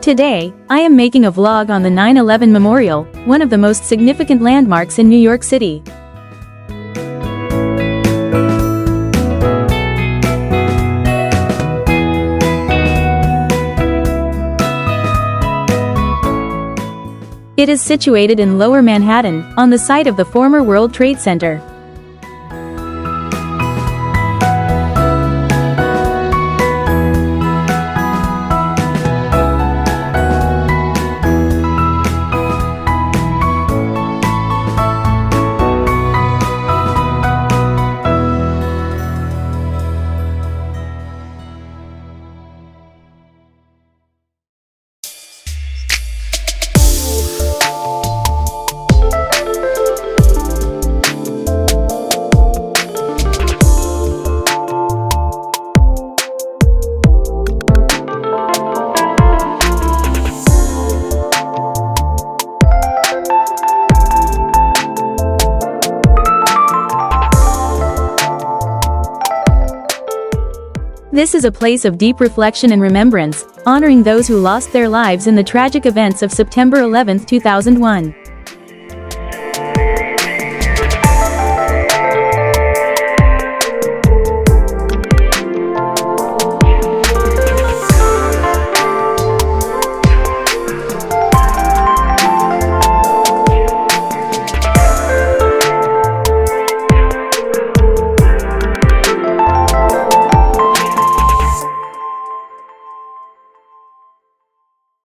Today, I am making a vlog on the 9/11 Memorial, one of the most significant landmarks in New York City. It is situated in Lower Manhattan, on the site of the former World Trade Center. This is a place of deep reflection and remembrance, honoring those who lost their lives in the tragic events of September 11, 2001.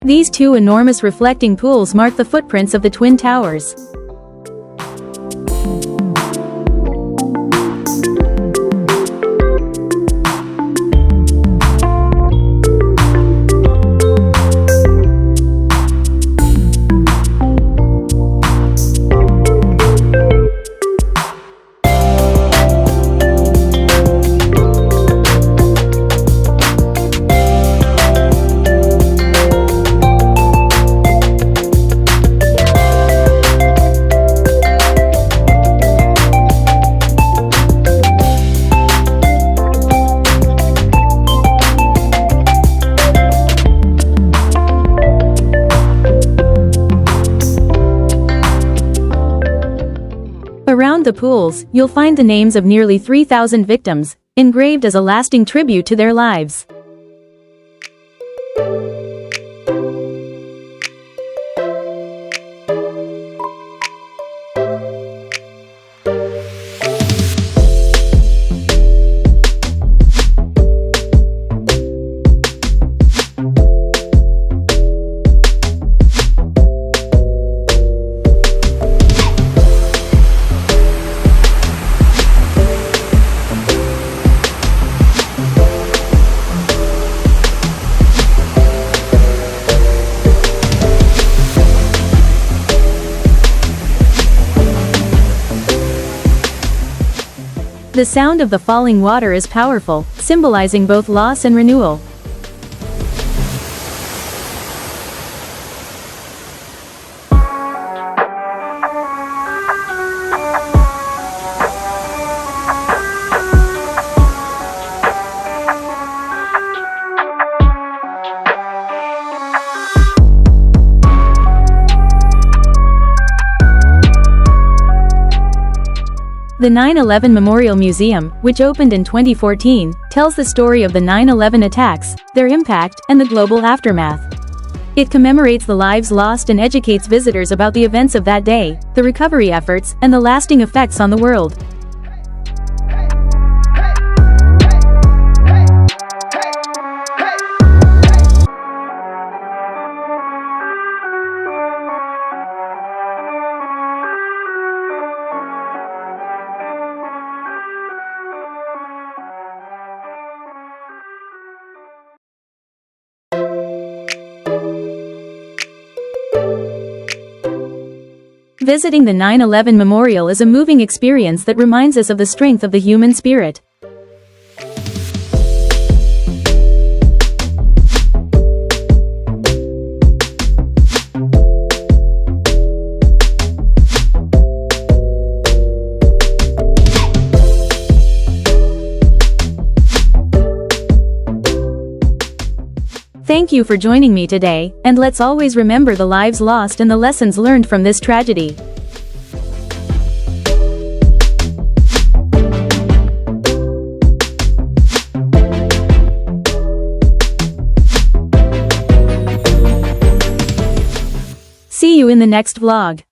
These two enormous reflecting pools mark the footprints of the Twin Towers. Around the pools, you'll find the names of nearly 3,000 victims, engraved as a lasting tribute to their lives. The sound of the falling water is powerful, symbolizing both loss and renewal. The 9/11 Memorial Museum, which opened in 2014, tells the story of the 9/11 attacks, their impact, and the global aftermath. It commemorates the lives lost and educates visitors about the events of that day, the recovery efforts, and the lasting effects on the world. Visiting the 9/11 Memorial is a moving experience that reminds us of the strength of the human spirit. Thank you for joining me today, and let's always remember the lives lost and the lessons learned from this tragedy. See you in the next vlog.